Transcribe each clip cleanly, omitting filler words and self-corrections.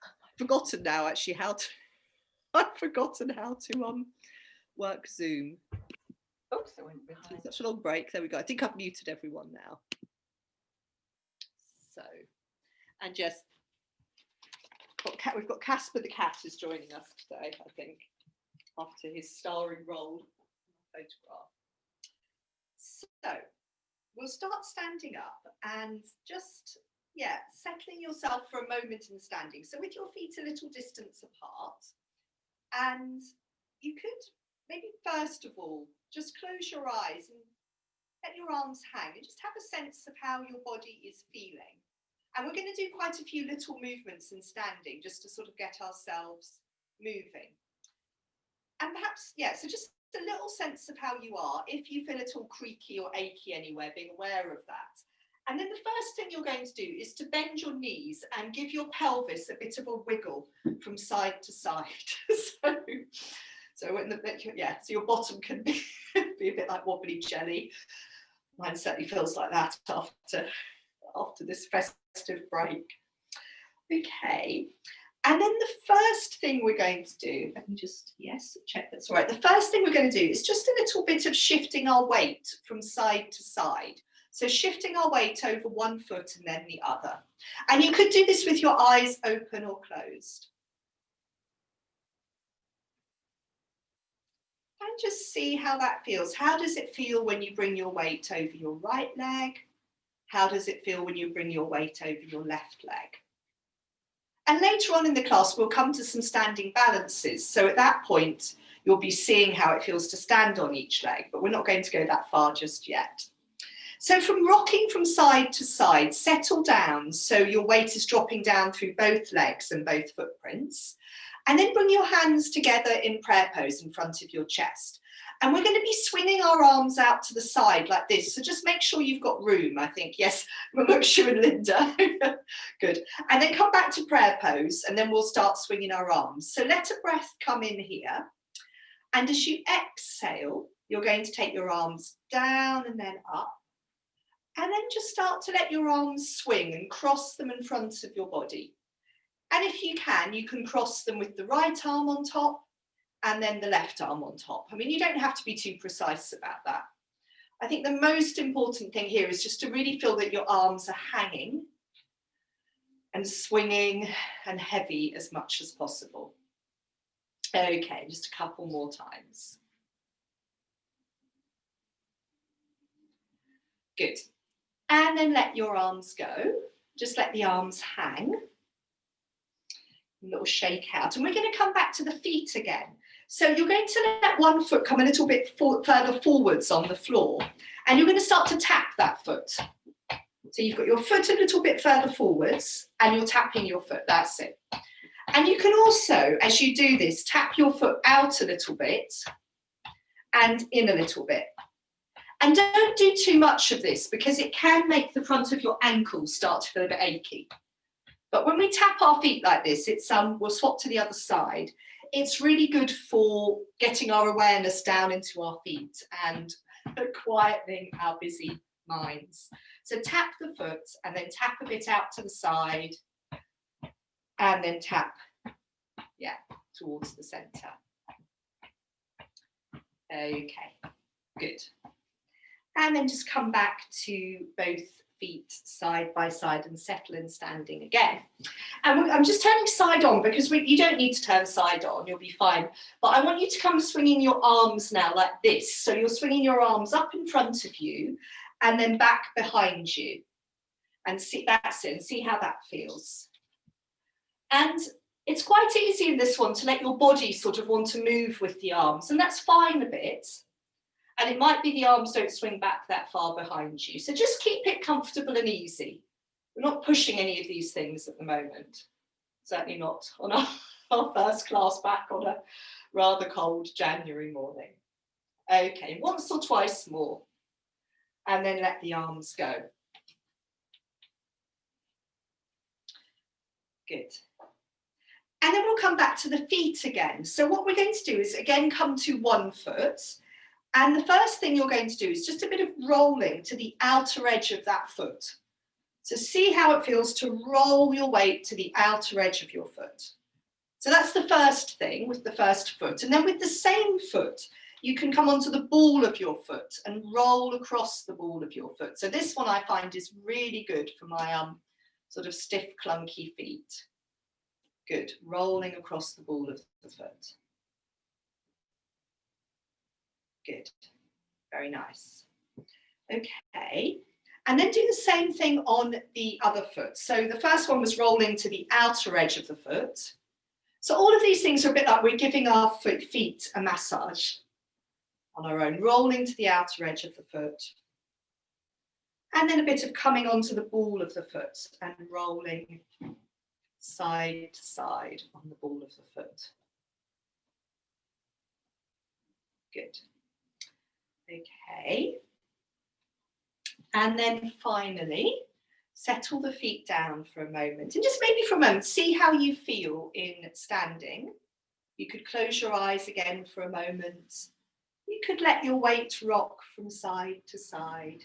I've forgotten now actually how to, I've forgotten how to work Zoom. Oops, I went behind. Such a long break. There we go. I think I've muted everyone now. So, and just we've got Casper the cat is joining us today, I think, after his starring role photograph. So we'll start standing up and just, yeah, settling yourself for a moment in standing. So with your feet a little distance apart, and you could maybe first of all just close your eyes and let your arms hang and just have a sense of how your body is feeling. And we're going to do quite a few little movements in standing just to sort of get ourselves moving. And perhaps, yeah, so just a little sense of how you are. If you feel at all creaky or achy anywhere, being aware of that. And then the first thing you're going to do is to bend your knees and give your pelvis a bit of a wiggle from side to side. So when so your bottom can be a bit like wobbly jelly. Mine certainly feels like that after this festive break. Okay. And then the first thing we're going to do, let me just, yes, check that's all right. The first thing we're going to do is just a little bit of shifting our weight from side to side. So shifting our weight over one foot and then the other. And you could do this with your eyes open or closed. And just see how that feels. How does it feel when you bring your weight over your right leg? How does it feel when you bring your weight over your left leg? And later on in the class, we'll come to some standing balances. So at that point, you'll be seeing how it feels to stand on each leg, but we're not going to go that far just yet. So from rocking from side to side, settle down so your weight is dropping down through both legs and both footprints. And then bring your hands together in prayer pose in front of your chest. And we're going to be swinging our arms out to the side like this. So just make sure you've got room, I think. Yes, Mamukshu and Linda. Good. And then come back to prayer pose and then we'll start swinging our arms. So let a breath come in here. And as you exhale, you're going to take your arms down and then up. And then just start to let your arms swing and cross them in front of your body. And if you can cross them with the right arm on top and then the left arm on top. I mean, you don't have to be too precise about that. I think the most important thing here is just to really feel that your arms are hanging and swinging and heavy as much as possible. Okay, just a couple more times. Good. And then let your arms go. Just let the arms hang. A little shake out. And we're going to come back to the feet again. So you're going to let one foot come a little bit further forwards on the floor. And you're going to start to tap that foot. So you've got your foot a little bit further forwards and you're tapping your foot. That's it. And you can also, as you do this, tap your foot out a little bit and in a little bit. And don't do too much of this because it can make the front of your ankles start to feel a bit achy. But when we tap our feet like this, it's we'll swap to the other side. It's really good for getting our awareness down into our feet and quietening our busy minds. So tap the foot and then tap a bit out to the side and then tap, yeah, towards the center. Okay, good. And then just come back to both feet side by side and settle in standing again. And I'm just turning side on because you don't need to turn side on, you'll be fine. But I want you to come swinging your arms now like this. So you're swinging your arms up in front of you and then back behind you. And see, that's it, and see how that feels. And it's quite easy in this one to let your body sort of want to move with the arms, and that's fine a bit. And it might be the arms don't swing back that far behind you. So just keep it comfortable and easy. We're not pushing any of these things at the moment. Certainly not on our first class back on a rather cold January morning. Okay, once or twice more. And then let the arms go. Good. And then we'll come back to the feet again. So what we're going to do is again come to one foot. And the first thing you're going to do is just a bit of rolling to the outer edge of that foot. So see how it feels to roll your weight to the outer edge of your foot. So that's the first thing with the first foot. And then with the same foot, you can come onto the ball of your foot and roll across the ball of your foot. So this one I find is really good for my sort of stiff, clunky feet. Good, rolling across the ball of the foot. Good, very nice. Okay, and then do the same thing on the other foot. So the first one was rolling to the outer edge of the foot. So all of these things are a bit like we're giving our feet a massage on our own, rolling to the outer edge of the foot. And then a bit of coming onto the ball of the foot and rolling side to side on the ball of the foot. Good. Okay. And then finally, settle the feet down for a moment. And just maybe for a moment, see how you feel in standing. You could close your eyes again for a moment. You could let your weight rock from side to side.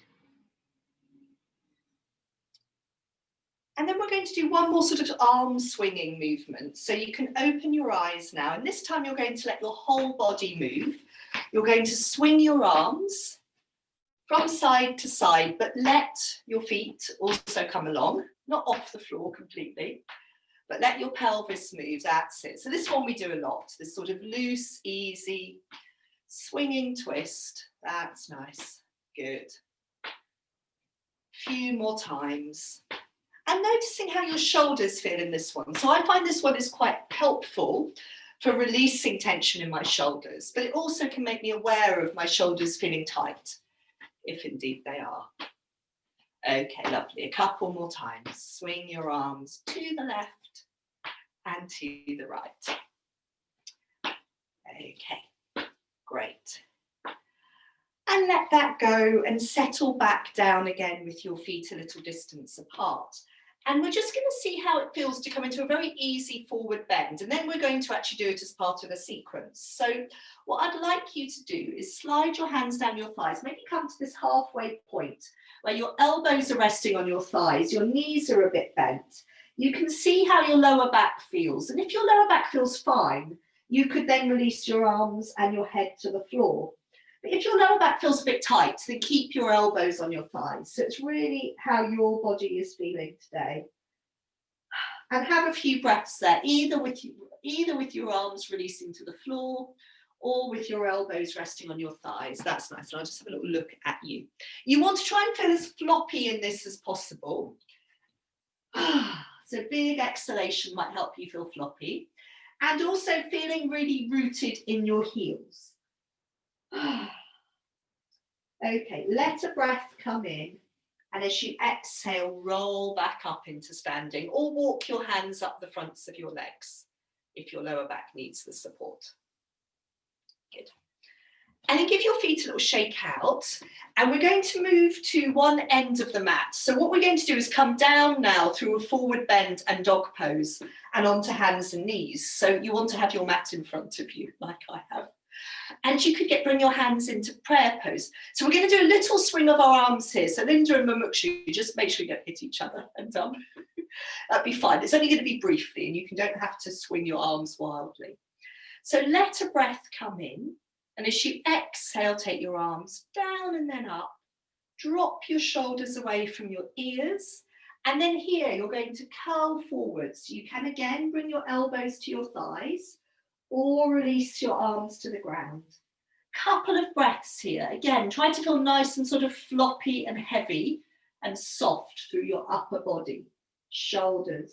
And then we're going to do one more sort of arm swinging movement. So you can open your eyes now, and this time you're going to let your whole body move. You're going to swing your arms from side to side, but let your feet also come along, not off the floor completely, but let your pelvis move, that's it. So this one we do a lot, this sort of loose, easy, swinging twist, that's nice, good. Few more times. And noticing how your shoulders feel in this one. So I find this one is quite helpful for releasing tension in my shoulders, but it also can make me aware of my shoulders feeling tight, if indeed they are. Okay, lovely. A couple more times. Swing your arms to the left and to the right. Okay, great. And let that go and settle back down again with your feet a little distance apart. And we're just going to see how it feels to come into a very easy forward bend. And then we're going to actually do it as part of a sequence. So what I'd like you to do is slide your hands down your thighs. Maybe come to this halfway point where your elbows are resting on your thighs. Your knees are a bit bent. You can see how your lower back feels. And if your lower back feels fine, you could then release your arms and your head to the floor. But if your lower back feels a bit tight, then keep your elbows on your thighs. So it's really how your body is feeling today. And have a few breaths there, either with your arms releasing to the floor or with your elbows resting on your thighs. That's nice. And I'll just have a little look at you. You want to try and feel as floppy in this as possible. So big exhalation might help you feel floppy. And also feeling really rooted in your heels. Okay, let a breath come in, and as you exhale, roll back up into standing or walk your hands up the fronts of your legs if your lower back needs the support. Good. And then give your feet a little shake out, and we're going to move to one end of the mat. So what we're going to do is come down now through a forward bend and dog pose and onto hands and knees. So you want to have your mat in front of you like I have. And you could bring your hands into prayer pose. So we're going to do a little swing of our arms here. So Linda and Mumukshu, just make sure you don't hit each other. And that'd be fine. It's only going to be briefly, and you don't have to swing your arms wildly. So let a breath come in. And as you exhale, take your arms down and then up. Drop your shoulders away from your ears. And then here, you're going to curl forwards. You can again bring your elbows to your thighs, or release your arms to the ground. Couple of breaths here. Again, try to feel nice and sort of floppy and heavy and soft through your upper body, shoulders,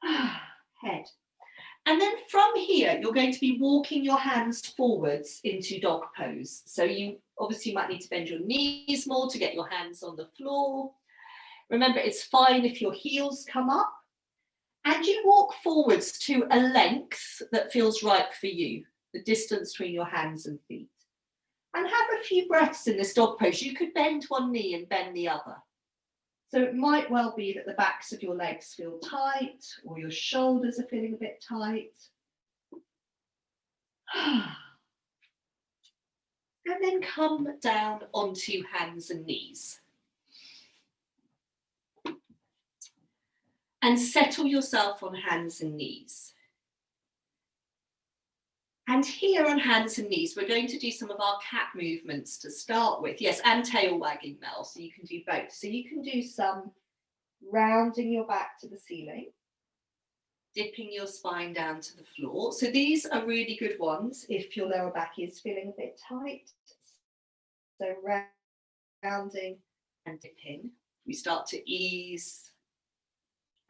head. And then from here, you're going to be walking your hands forwards into dog pose. So you obviously might need to bend your knees more to get your hands on the floor. Remember, it's fine if your heels come up. And you walk forwards to a length that feels right for you, the distance between your hands and feet. And have a few breaths in this dog pose. You could bend one knee and bend the other. So it might well be that the backs of your legs feel tight, or your shoulders are feeling a bit tight. And then come down onto hands and knees. And settle yourself on hands and knees. And here on hands and knees, we're going to do some of our cat movements to start with. Yes, and tail wagging, Mel, so you can do both. So you can do some rounding your back to the ceiling, dipping your spine down to the floor. So these are really good ones if your lower back is feeling a bit tight. So rounding and dipping. We start to ease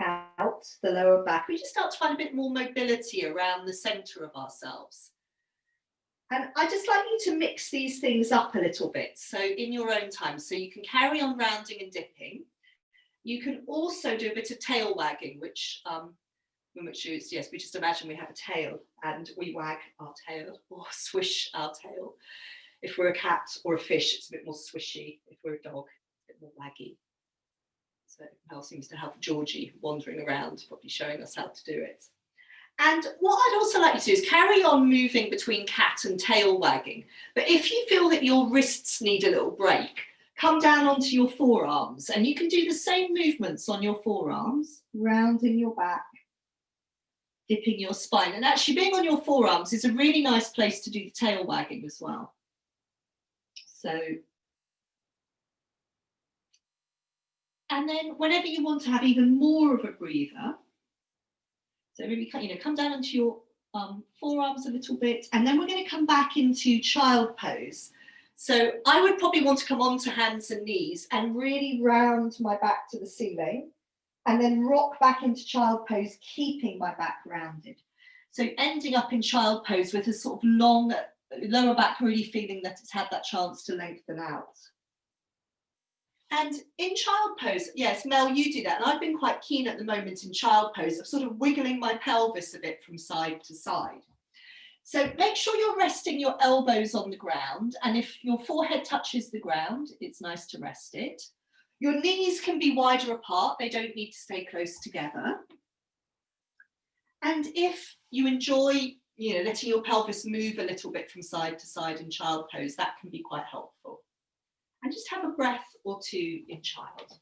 out the lower back. We just start to find a bit more mobility around the center of ourselves. And I just like you to mix these things up a little bit, so in your own time. So you can carry on rounding and dipping. You can also do a bit of tail wagging, which is, yes, we just imagine we have a tail and we wag our tail or swish our tail. If we're a cat or a fish, it's a bit more swishy. If we're a dog, it's a bit more waggy. So Mel seems to have Georgie wandering around, probably showing us how to do it. And what I'd also like you to do is carry on moving between cat and tail wagging. But if you feel that your wrists need a little break, come down onto your forearms and you can do the same movements on your forearms, rounding your back, dipping your spine. And actually being on your forearms is a really nice place to do the tail wagging as well. So, and then whenever you want to have even more of a breather, so maybe come down onto your forearms a little bit, and then we're going to come back into child pose. So I would probably want to come onto hands and knees and really round my back to the ceiling, and then rock back into child pose, keeping my back rounded. So ending up in child pose with a sort of long lower back, really feeling that it's had that chance to lengthen out. And in child pose, yes, Mel, you do that. And I've been quite keen at the moment in child pose of sort of wiggling my pelvis a bit from side to side. So make sure you're resting your elbows on the ground. And if your forehead touches the ground, it's nice to rest it. Your knees can be wider apart. They don't need to stay close together. And if you enjoy, letting your pelvis move a little bit from side to side in child pose, that can be quite helpful. And just have a breath or two in child.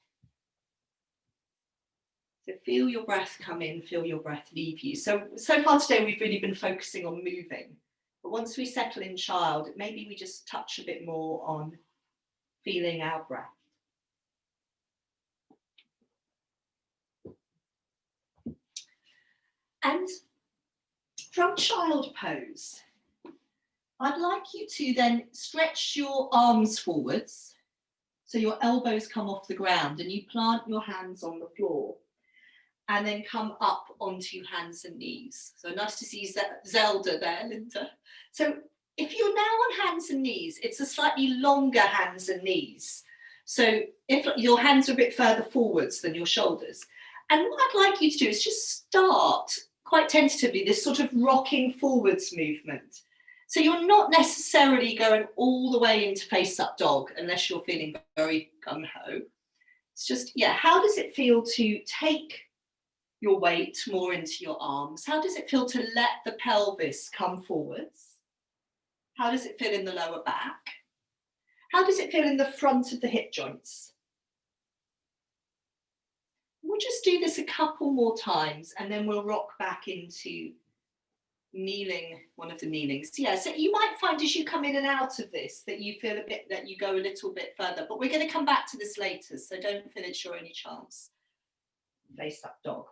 So feel your breath come in, feel your breath leave you. So far today, we've really been focusing on moving. But once we settle in child, maybe we just touch a bit more on feeling our breath. And from child pose, I'd like you to then stretch your arms forwards so your elbows come off the ground and you plant your hands on the floor and then come up onto hands and knees. So nice to see Zelda there, Linda. So if you're now on hands and knees, it's a slightly longer hands and knees. So if your hands are a bit further forwards than your shoulders. And what I'd like you to do is just start quite tentatively this sort of rocking forwards movement. So you're not necessarily going all the way into face up dog unless you're feeling very gung-ho. It's just, how does it feel to take your weight more into your arms? How does it feel to let the pelvis come forwards? How does it feel in the lower back? How does it feel in the front of the hip joints? We'll just do this a couple more times and then we'll rock back into kneeling, one of the kneelings. So you might find as you come in and out of this that you feel a bit, that you go a little bit further, but we're going to come back to this later, so don't feel it's your only chance. Face up dog.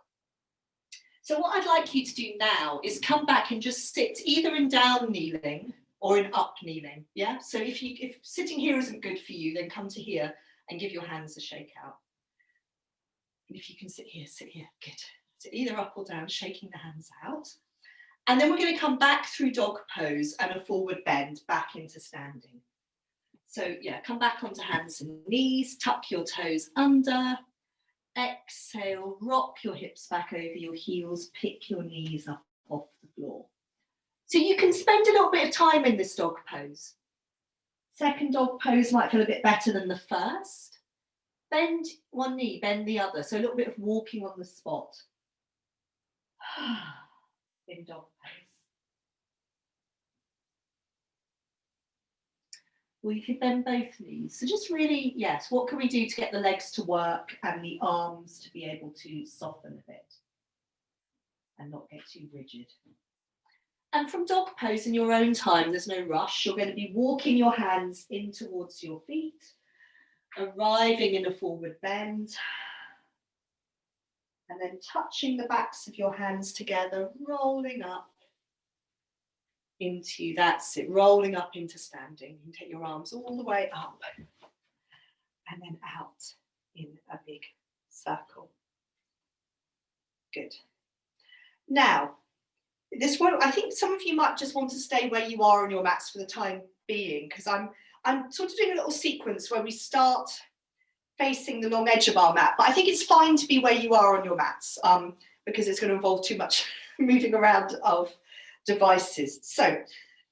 So what I'd like you to do now is come back and just sit either in down kneeling or in up kneeling. So if sitting here isn't good for you, then come to here and give your hands a shake out. And if you can sit here, good. So either up or down, shaking the hands out. And then we're going to come back through dog pose and a forward bend back into standing. So come back onto hands and knees, tuck your toes under, exhale, rock your hips back over your heels, pick your knees up off the floor. So you can spend a little bit of time in this dog pose. Second dog pose might feel a bit better than the first. Bend one knee, bend the other. So a little bit of walking on the spot. In dog pose. or you could bend both knees. So just really, yes, what can we do to get the legs to work and the arms to be able to soften a bit and not get too rigid? And from dog pose in your own time, there's no rush. You're going to be walking your hands in towards your feet, arriving in a forward bend, and then touching the backs of your hands together, rolling up into, that's it, rolling up into standing. You take your arms all the way up and then out in a big circle. Good. Now, this one, I think some of you might just want to stay where you are on your mats for the time being, because I'm sort of doing a little sequence where we start facing the long edge of our mat, but I think it's fine to be where you are on your mats because it's going to involve too much moving around of devices. So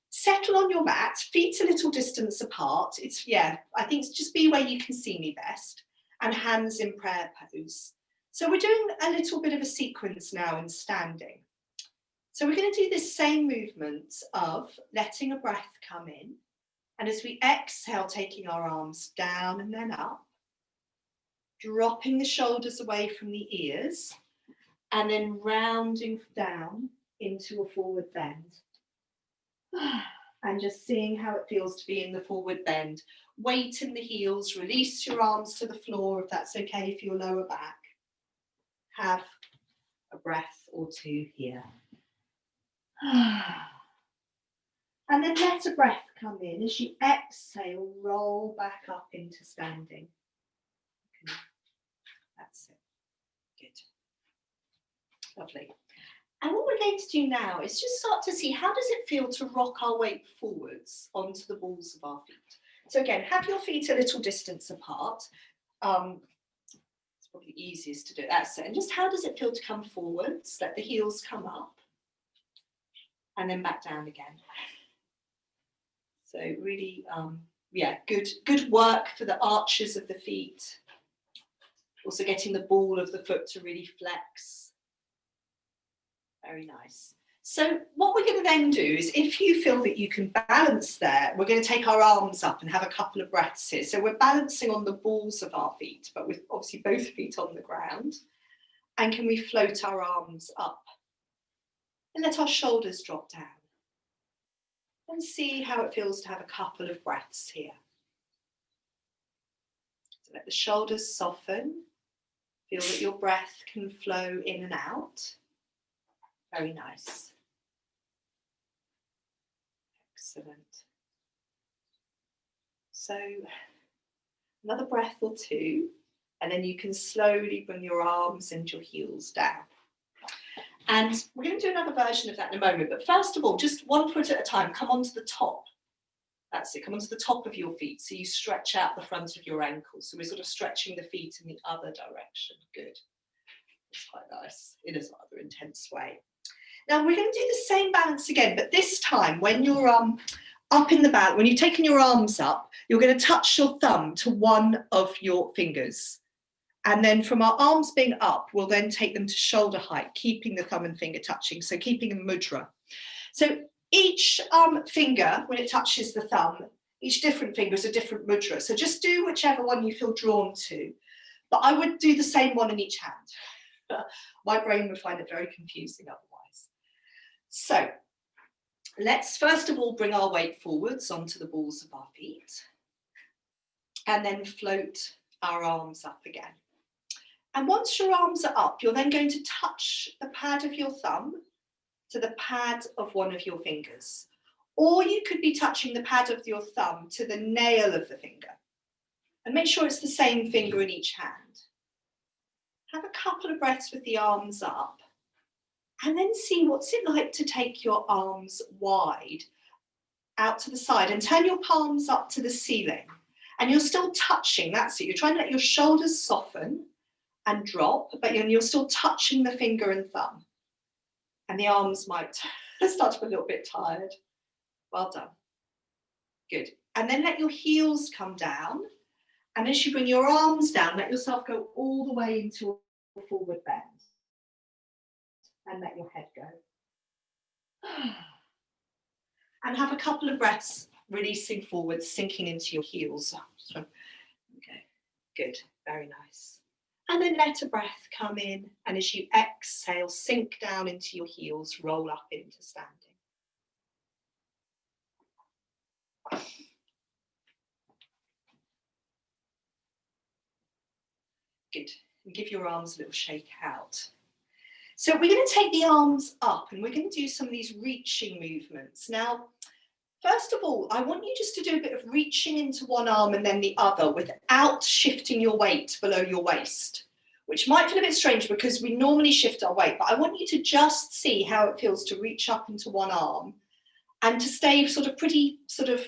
settle on your mat, feet a little distance apart. It's, yeah, I think just be where you can see me best, and hands in prayer pose. So we're doing a little bit of a sequence now in standing. So we're going to do this same movement of letting a breath come in, and as we exhale, taking our arms down and then up, dropping the shoulders away from the ears, and then rounding down into a forward bend. And just seeing how it feels to be in the forward bend. Weight in the heels, release your arms to the floor if that's okay for your lower back. Have a breath or two here. And then let a breath come in. As you exhale, roll back up into standing. Okay. That's it. Good. Lovely. And what we're going to do now is just start to see, how does it feel to rock our weight forwards onto the balls of our feet? So again, have your feet a little distance apart. It's probably easiest to do it. That's it. And just how does it feel to come forwards? Let the heels come up and then back down again. So really, yeah, good work for the arches of the feet. Also getting the ball of the foot to really flex. Very nice. So what we're going to then do is, if you feel that you can balance there, we're going to take our arms up and have a couple of breaths here. So we're balancing on the balls of our feet, but with obviously both feet on the ground. And can we float our arms up and let our shoulders drop down? And see how it feels to have a couple of breaths here. So let the shoulders soften. Feel that your breath can flow in and out. Very nice. Excellent. So another breath or two, and then you can slowly bring your arms and your heels down. And we're going to do another version of that in a moment. But first of all, just one foot at a time, come onto the top. That's it, come onto the top of your feet. So you stretch out the front of your ankles. So we're sort of stretching the feet in the other direction. Good. It's quite nice in a rather intense way. Now we're going to do the same balance again, but this time when you're up in the balance, when you've taken your arms up, you're going to touch your thumb to one of your fingers. And then from our arms being up, we'll then take them to shoulder height, keeping the thumb and finger touching, so keeping a mudra. So each finger, when it touches the thumb, each different finger is a different mudra. So just do whichever one you feel drawn to. But I would do the same one in each hand. My brain would find it very confusing otherwise. So let's first of all bring our weight forwards onto the balls of our feet. And then float our arms up again. And once your arms are up, you're then going to touch the pad of your thumb to the pad of one of your fingers. Or you could be touching the pad of your thumb to the nail of the finger. And make sure it's the same finger in each hand. Have a couple of breaths with the arms up. And then see what's it like to take your arms wide out to the side and turn your palms up to the ceiling. And you're still touching, that's it. You're trying to let your shoulders soften and drop, but you're still touching the finger and thumb. And the arms might start to be a little bit tired. Well done. Good. And then let your heels come down. And as you bring your arms down, let yourself go all the way into a forward bend. And let your head go. And have a couple of breaths releasing forward, sinking into your heels. Okay, good, very nice. And then let a breath come in, and as you exhale, sink down into your heels, roll up into standing. Good. And give your arms a little shake out. So we're going to take the arms up and we're going to do some of these reaching movements. Now, first of all, I want you just to do a bit of reaching into one arm and then the other without shifting your weight below your waist, which might feel a bit strange because we normally shift our weight, but I want you to just see how it feels to reach up into one arm and to stay sort of pretty sort of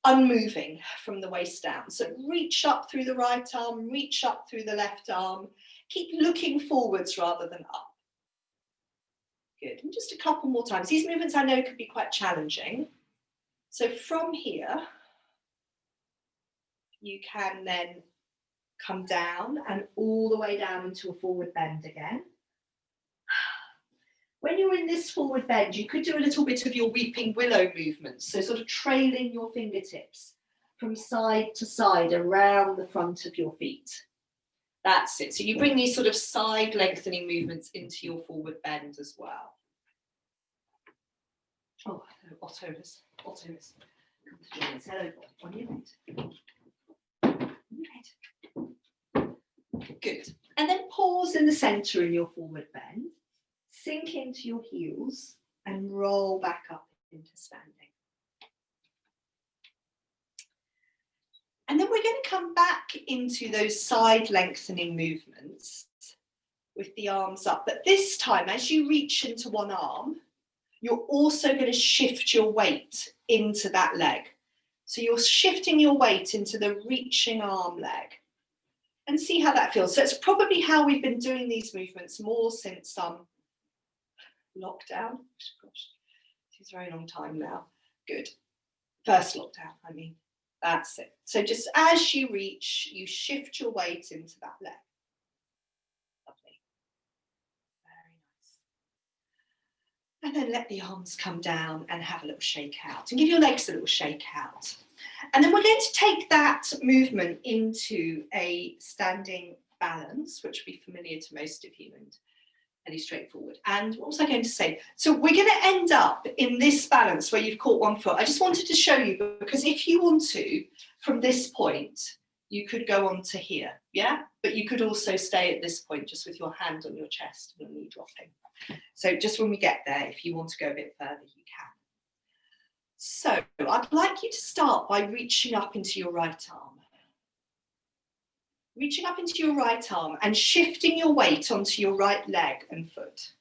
unmoving from the waist down. So reach up through the right arm, reach up through the left arm. Keep looking forwards rather than up. Good, and just a couple more times. These movements I know could be quite challenging. So from here, you can then come down and all the way down into a forward bend again. When you're in this forward bend, you could do a little bit of your weeping willow movements. So sort of trailing your fingertips from side to side around the front of your feet. That's it. So you bring these sort of side lengthening movements into your forward bend as well. Oh, Otto has come to join us. Hello, on your head. Good. And then pause in the centre in your forward bend. Sink into your heels and roll back up into standing. And then we're going to come back into those side lengthening movements with the arms up. But this time, as you reach into one arm, you're also going to shift your weight into that leg. So you're shifting your weight into the reaching arm leg. And see how that feels. So it's probably how we've been doing these movements more since lockdown. Gosh, it's a very long time now. Good. First lockdown, I mean. That's it. So just as you reach, you shift your weight into that leg. Lovely. Very nice. And then let the arms come down and have a little shake out. And give your legs a little shake out. And then we're going to take that movement into a standing balance, which will be familiar to most of you and fairly straightforward. And what was I going to say? So we're going to end up in this balance where you've caught one foot. I just wanted to show you, because if you want to, from this point, you could go on to here, yeah? But you could also stay at this point just with your hand on your chest and your knee dropping. So just when we get there, if you want to go a bit further, you can. So I'd like you to start by reaching up into your right arm. Reaching up into your right arm and shifting your weight onto your right leg and foot.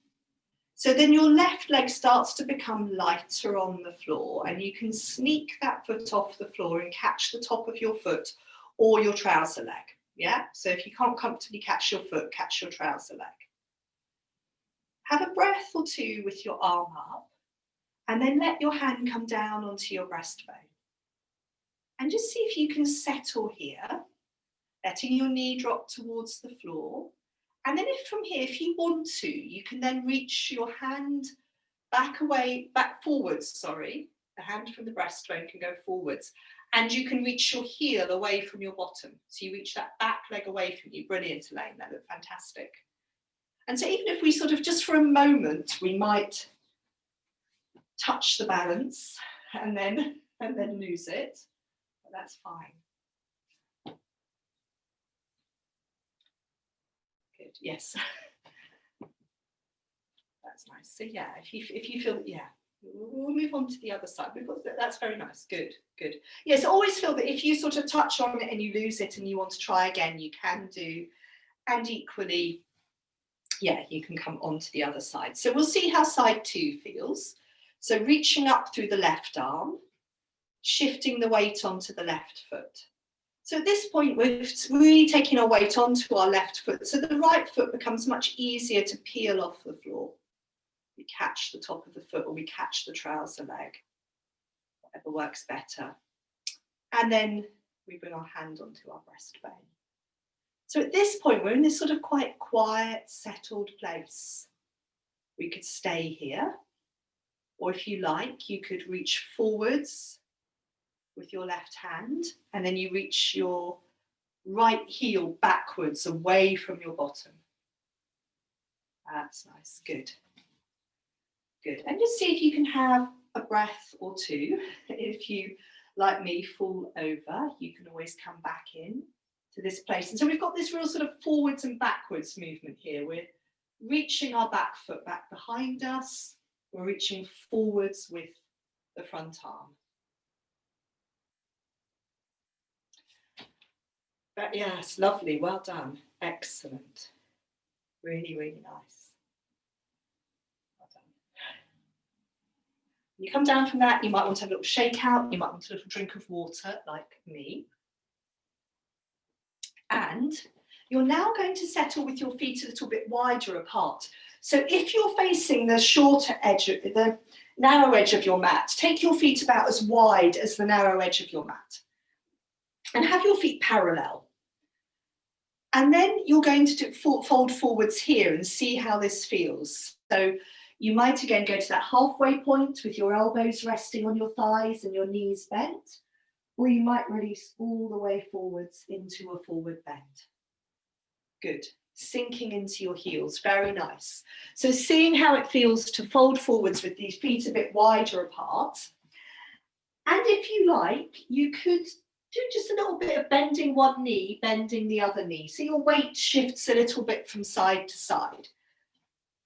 So then your left leg starts to become lighter on the floor and you can sneak that foot off the floor and catch the top of your foot or your trouser leg. Yeah, so if you can't comfortably catch your foot, catch your trouser leg. Have a breath or two with your arm up and then let your hand come down onto your breastbone. And just see if you can settle here. Letting your knee drop towards the floor. And then from here, if you want to, you can then reach your hand back forwards, the hand from the breastbone can go forwards. And you can reach your heel away from your bottom. So you reach that back leg away from you. Brilliant, Elaine, that looked fantastic. And so even if we sort of, just for a moment, we might touch the balance and then lose it, but that's fine. Good. Yes, that's nice. So yeah, if you feel, yeah, we'll move on to the other side. That's very nice. Good, good. Yes, always feel that if you sort of touch on it and you lose it and you want to try again, you can do. And equally, yeah, you can come on to the other side. So we'll see how side 2 feels. So reaching up through the left arm, shifting the weight onto the left foot. So at this point, we're really taking our weight onto our left foot. So the right foot becomes much easier to peel off the floor. We catch the top of the foot or we catch the trouser leg, whatever works better. And then we bring our hand onto our breastbone. So at this point, we're in this sort of quite quiet, settled place. We could stay here, Or if you like, you could reach forwards with your left hand, and then you reach your right heel backwards away from your bottom. That's nice, good. Good, and just see if you can have a breath or two. If you, like me, fall over, you can always come back in to this place. And so we've got this real sort of forwards and backwards movement here. We're reaching our back foot back behind us. We're reaching forwards with the front arm. But yes, lovely, well done, excellent. Really, really nice. Well done. When you come down from that, you might want to have a little shake out, you might want a little drink of water, like me. And you're now going to settle with your feet a little bit wider apart. So if you're facing the shorter edge, the narrow edge of your mat, take your feet about as wide as the narrow edge of your mat. And have your feet parallel. And then you're going to fold forwards here and see how this feels. So you might again go to that halfway point with your elbows resting on your thighs and your knees bent, or you might release all the way forwards into a forward bend. Good, sinking into your heels, very nice. So seeing how it feels to fold forwards with these feet a bit wider apart. And if you like, you could do just a little bit of bending one knee, bending the other knee. So your weight shifts a little bit from side to side.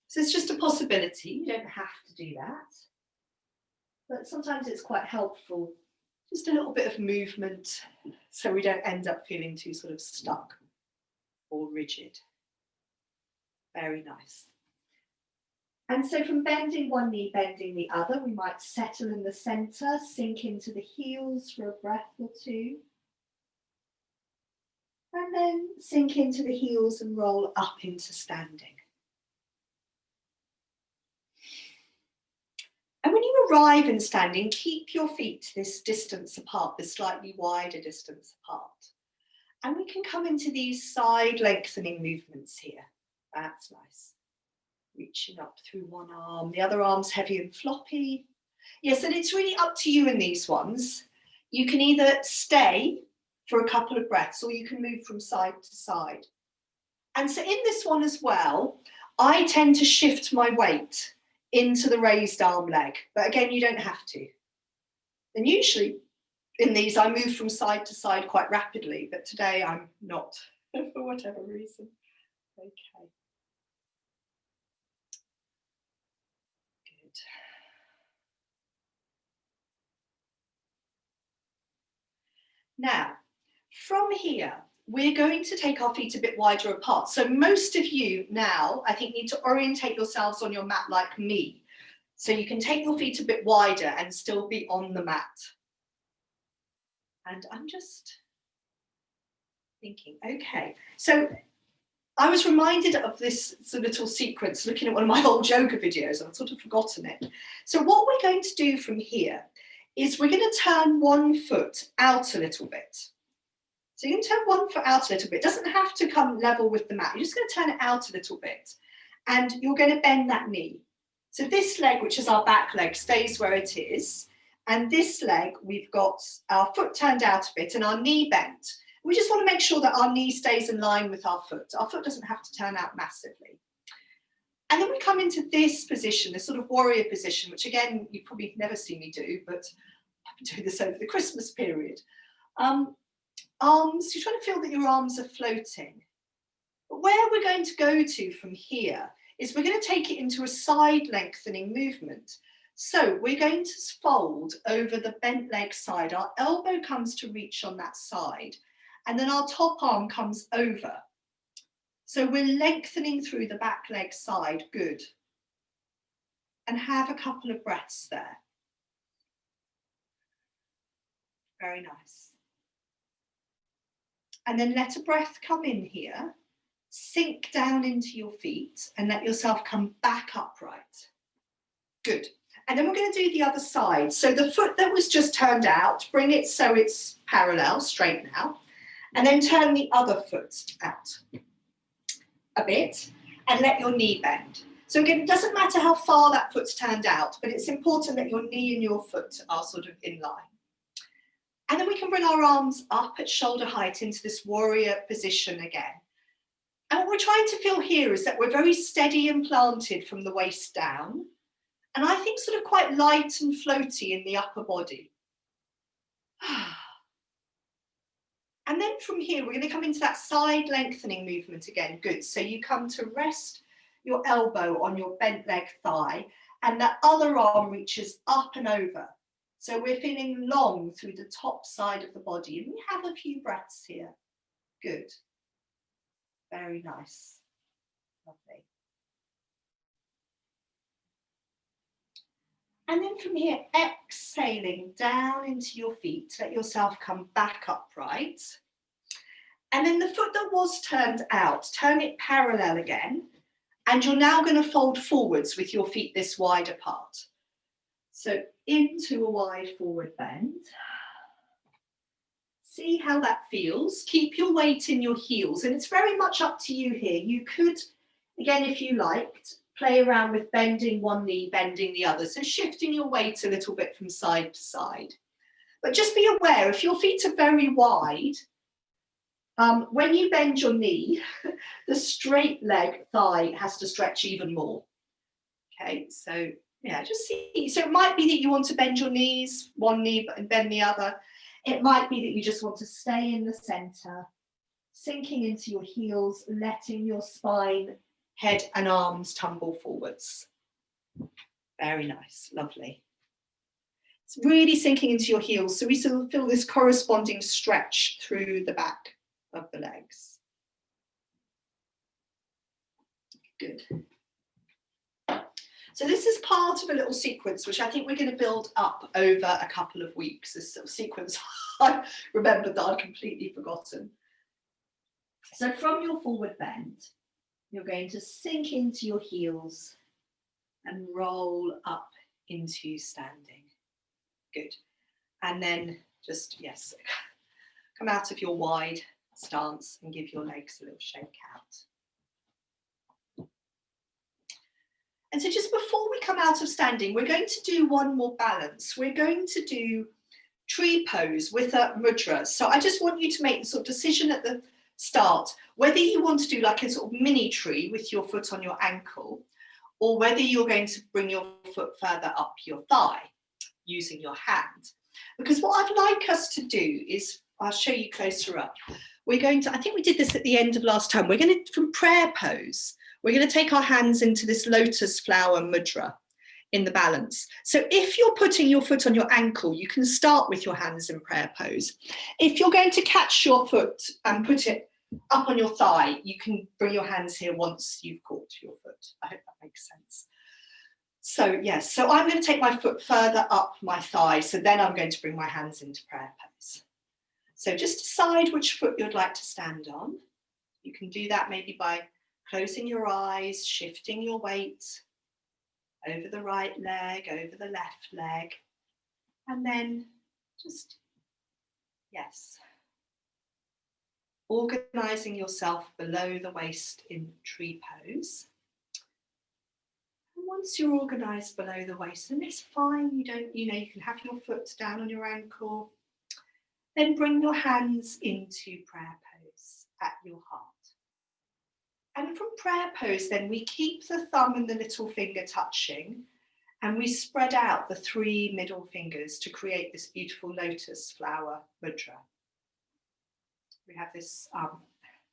So it's just a possibility. You don't have to do that. But sometimes it's quite helpful. Just a little bit of movement so we don't end up feeling too sort of stuck or rigid. Very nice. And so from bending one knee, bending the other, we might settle in the center, sink into the heels for a breath or two. And then sink into the heels and roll up into standing. And when you arrive in standing, keep your feet this distance apart, this slightly wider distance apart. And we can come into these side lengthening movements here. That's nice. Reaching up through one arm, the other arm's heavy and floppy. Yes, and it's really up to you in these ones. You can either stay for a couple of breaths or you can move from side to side. And so in this one as well, I tend to shift my weight into the raised arm leg, but again, you don't have to. And usually in these, I move from side to side quite rapidly, but today I'm not, for whatever reason. Okay. Now, from here, we're going to take our feet a bit wider apart. So most of you now, I think, need to orientate yourselves on your mat like me. So you can take your feet a bit wider and still be on the mat. And I'm just thinking, okay. So I was reminded of this little sequence looking at one of my old yoga videos, and I've sort of forgotten it. So what we're going to do from here is we're going to turn one foot out a little bit. So you can turn one foot out a little bit. It doesn't have to come level with the mat. You're just going to turn it out a little bit. And you're going to bend that knee. So this leg, which is our back leg, stays where it is. And this leg, we've got our foot turned out a bit and our knee bent. We just want to make sure that our knee stays in line with our foot. Our foot doesn't have to turn out massively. And then we come into this position, this sort of warrior position, which again, you've probably never seen me do, but I've been doing this over the Christmas period. Arms, you're trying to feel that your arms are floating. But where we're going to go to from here is we're going to take it into a side lengthening movement. So we're going to fold over the bent leg side. Our elbow comes to reach on that side, and then our top arm comes over. So we're lengthening through the back leg side, good. And have a couple of breaths there. Very nice. And then let a breath come in here, sink down into your feet and let yourself come back upright. Good. And then we're going to do the other side. So the foot that was just turned out, bring it so it's parallel, straight now, and then turn the other foot out a bit and let your knee bend. So again, it doesn't matter how far that foot's turned out, but it's important that your knee and your foot are sort of in line. And then we can bring our arms up at shoulder height into this warrior position again. And what we're trying to feel here is that we're very steady and planted from the waist down. And I think sort of quite light and floaty in the upper body. And then from here, we're going to come into that side lengthening movement again. Good. So you come to rest your elbow on your bent leg thigh, and that other arm reaches up and over. So we're feeling long through the top side of the body. And we have a few breaths here. Good. Very nice. Lovely. And then from here, exhaling down into your feet. Let yourself come back upright. And then the foot that was turned out, turn it parallel again. And you're now going to fold forwards with your feet this wide apart. So into a wide forward bend. See how that feels. Keep your weight in your heels. And it's very much up to you here. You could, again, if you liked, play around with bending one knee, bending the other. So shifting your weight a little bit from side to side. But just be aware, if your feet are very wide, when you bend your knee, the straight leg thigh has to stretch even more. Okay, so yeah, just see. So it might be that you want to bend your knees, one knee and bend the other. It might be that you just want to stay in the center, sinking into your heels, letting your spine, head and arms tumble forwards. Very nice, lovely. It's really sinking into your heels, so we sort of feel this corresponding stretch through the back of the legs. Good. So this is part of a little sequence which I think we're going to build up over a couple of weeks. This sort of sequence I remembered that I'd completely forgotten. So from your forward bend, you're going to sink into your heels and roll up into standing. Good. And then just, yes, come out of your wide stance and give your legs a little shake out. And so just before we come out of standing, we're going to do one more balance. We're going to do tree pose with a mudra. So I just want you to make the sort of decision at the start, whether you want to do like a sort of mini tree with your foot on your ankle, or whether you're going to bring your foot further up your thigh using your hand. Because what I'd like us to do is, I'll show you closer up. We're going to, I think we did this at the end of last time, we're going to, from prayer pose, we're going to take our hands into this lotus flower mudra in the balance. So if you're putting your foot on your ankle, you can start with your hands in prayer pose. If you're going to catch your foot and put it up on your thigh, you can bring your hands here once you've caught your foot. I hope that makes sense. So yes, so I'm going to take my foot further up my thigh, so then I'm going to bring my hands into prayer pose. So just decide which foot you'd like to stand on. You can do that maybe by closing your eyes, shifting your weight over the right leg, over the left leg, and then just, yes, organising yourself below the waist in tree pose. And once you're organised below the waist, and it's fine, you don't, you know, you can have your foot down on your ankle, then bring your hands into prayer pose at your heart. And from prayer pose, then we keep the thumb and the little finger touching, and we spread out the three middle fingers to create this beautiful lotus flower mudra. We have this,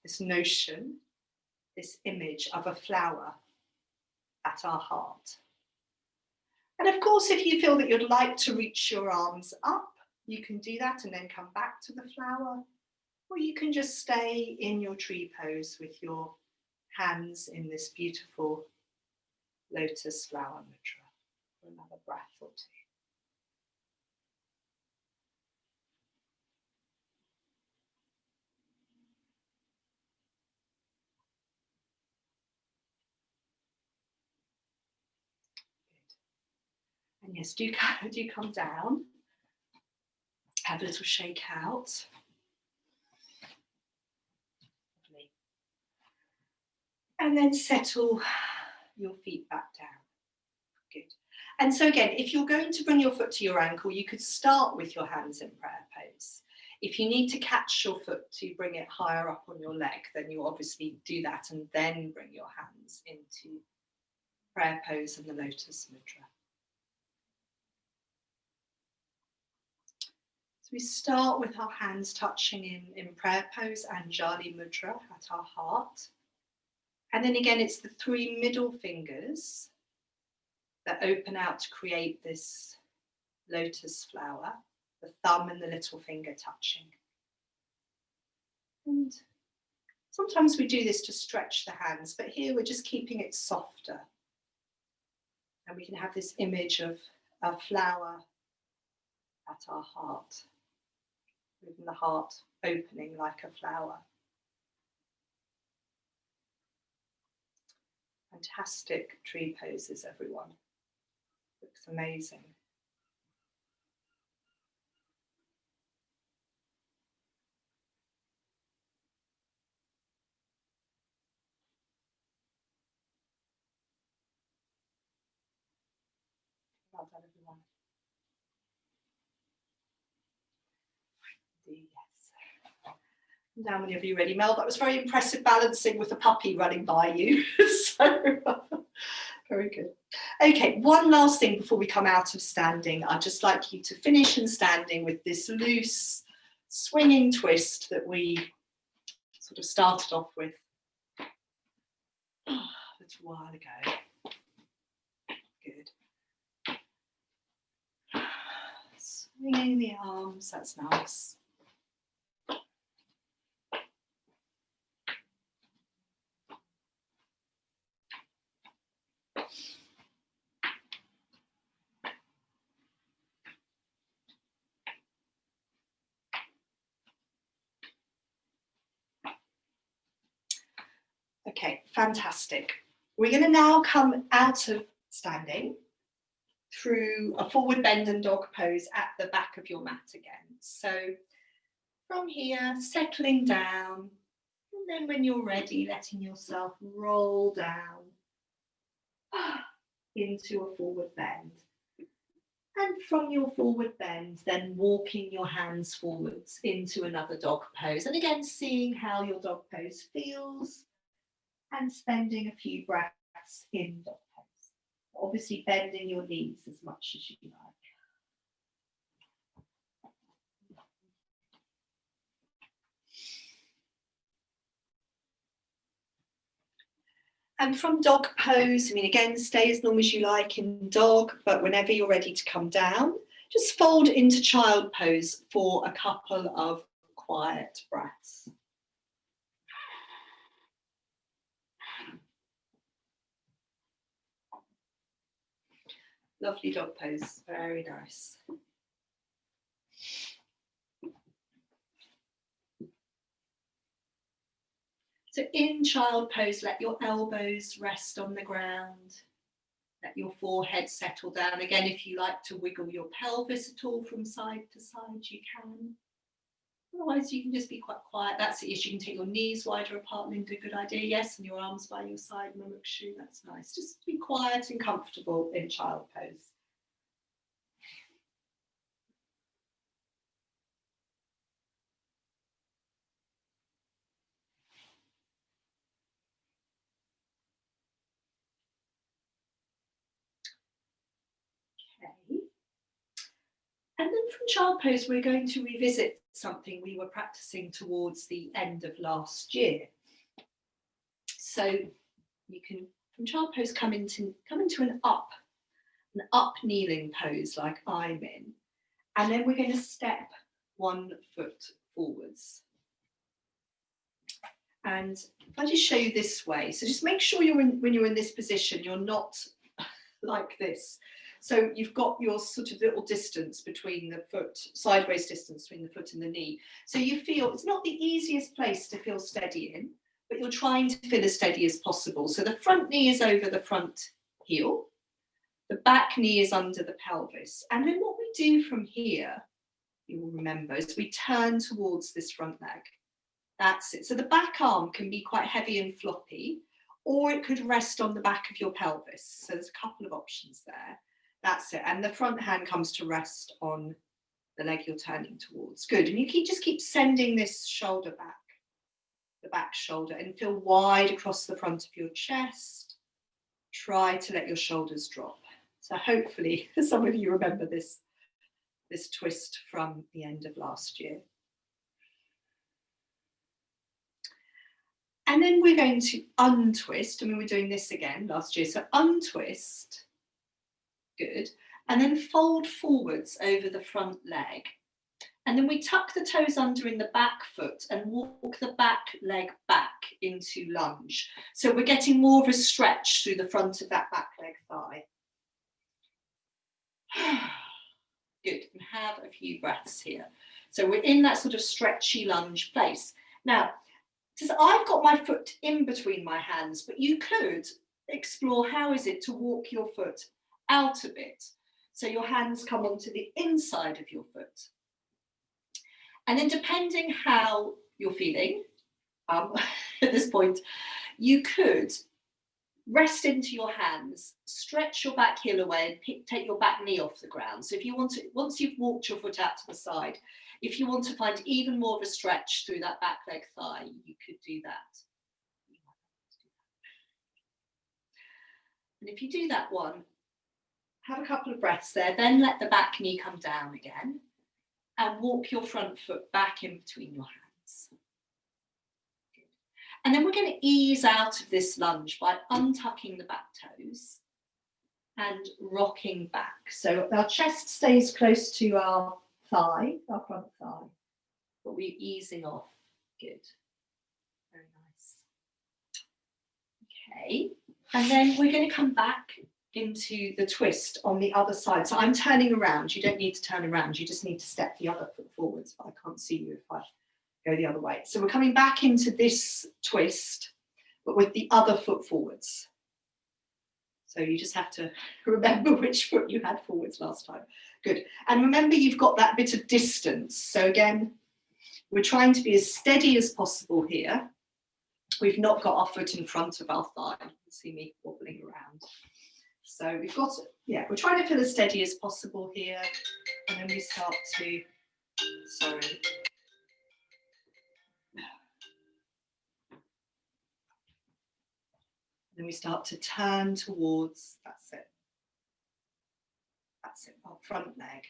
this notion, this image of a flower at our heart. And of course, if you feel that you'd like to reach your arms up, you can do that and then come back to the flower, or you can just stay in your tree pose with your hands in this beautiful lotus flower mudra for another breath or two. Good. And yes, do come down, have a little shake out. And then settle your feet back down. Good. And so again, if you're going to bring your foot to your ankle, you could start with your hands in prayer pose. If you need to catch your foot to bring it higher up on your leg, then you obviously do that and then bring your hands into prayer pose and the lotus mudra. So we start with our hands touching in prayer pose, Anjali mudra at our heart. And then again, it's the 3 middle fingers that open out to create this lotus flower, the thumb and the little finger touching. And sometimes we do this to stretch the hands, but here we're just keeping it softer. And we can have this image of a flower at our heart, with the heart opening like a flower. Fantastic tree poses, everyone. Looks amazing. Well done, everyone. Yes. Down whenever you're ready, Mel. That was very impressive balancing with the puppy running by you. So, very good. Okay, one last thing before we come out of standing. I'd just like you to finish in standing with this loose swinging twist that we sort of started off with a little while ago. Good. Swinging the arms, that's nice. Okay, fantastic. We're going to now come out of standing through a forward bend and dog pose at the back of your mat again. So from here, settling down, and then when you're ready, letting yourself roll down into a forward bend. And from your forward bend, then walking your hands forwards into another dog pose. And again, seeing how your dog pose feels and spending a few breaths in dog pose. Obviously bending your knees as much as you like. And from dog pose, I mean, again, stay as long as you like in dog, but whenever you're ready to come down, just fold into child pose for a couple of quiet breaths. Lovely dog pose, very nice. So in child pose, let your elbows rest on the ground. Let your forehead settle down. Again, if you like to wiggle your pelvis at all from side to side, you can. Otherwise, you can just be quite quiet. That's the issue. You can take your knees wider apart, Linda, good idea. Yes, and your arms by your side, Mumukshu, that's nice. Just be quiet and comfortable in child pose. And then from child pose, we're going to revisit something we were practicing towards the end of last year. So you can, from child pose, come into an up kneeling pose like I'm in. And then we're going to step one foot forwards. And if I just show you this way, so just make sure when you're in this position, you're not like this. So you've got your sort of little distance between the foot, sideways distance between the foot and the knee. So you feel, it's not the easiest place to feel steady in, but you're trying to feel as steady as possible. So the front knee is over the front heel. The back knee is under the pelvis. And then what we do from here, you will remember, is we turn towards this front leg. That's it. So the back arm can be quite heavy and floppy, or it could rest on the back of your pelvis. So there's a couple of options there. That's it. And the front hand comes to rest on the leg you're turning towards. Good. And you just keep sending this shoulder back, the back shoulder, and feel wide across the front of your chest. Try to let your shoulders drop. So hopefully some of you remember this twist from the end of last year. And then we're going to untwist. I mean, we're doing this again last year. So untwist, good. And then fold forwards over the front leg. And then we tuck the toes under in the back foot and walk the back leg back into lunge. So we're getting more of a stretch through the front of that back leg thigh. Good, and have a few breaths here. So we're in that sort of stretchy lunge place. Now, I've got my foot in between my hands, but you could explore how is it to walk your foot out a bit. So your hands come onto the inside of your foot. And then depending how you're feeling at this point, you could rest into your hands, stretch your back heel away and take your back knee off the ground. So if you want to, once you've walked your foot out to the side, if you want to find even more of a stretch through that back leg thigh, you could do that. And if you do that one, have a couple of breaths there, then let the back knee come down again and walk your front foot back in between your hands. Good. And then we're going to ease out of this lunge by untucking the back toes and rocking back. So our chest stays close to our thigh, our front thigh, but we're easing off. Good. Very nice. Okay. And then we're going to come back into the twist on the other side. So I'm turning around. You don't need to turn around. You just need to step the other foot forwards, but I can't see you if I go the other way. So we're coming back into this twist, but with the other foot forwards. So you just have to remember which foot you had forwards last time. Good. And remember, you've got that bit of distance. So again, we're trying to be as steady as possible here. We've not got our foot in front of our thigh. You can see me wobbling around. So we've got, yeah, we're trying to feel as steady as possible here. And then we start to, sorry. Then we start to turn towards, that's it, our front leg.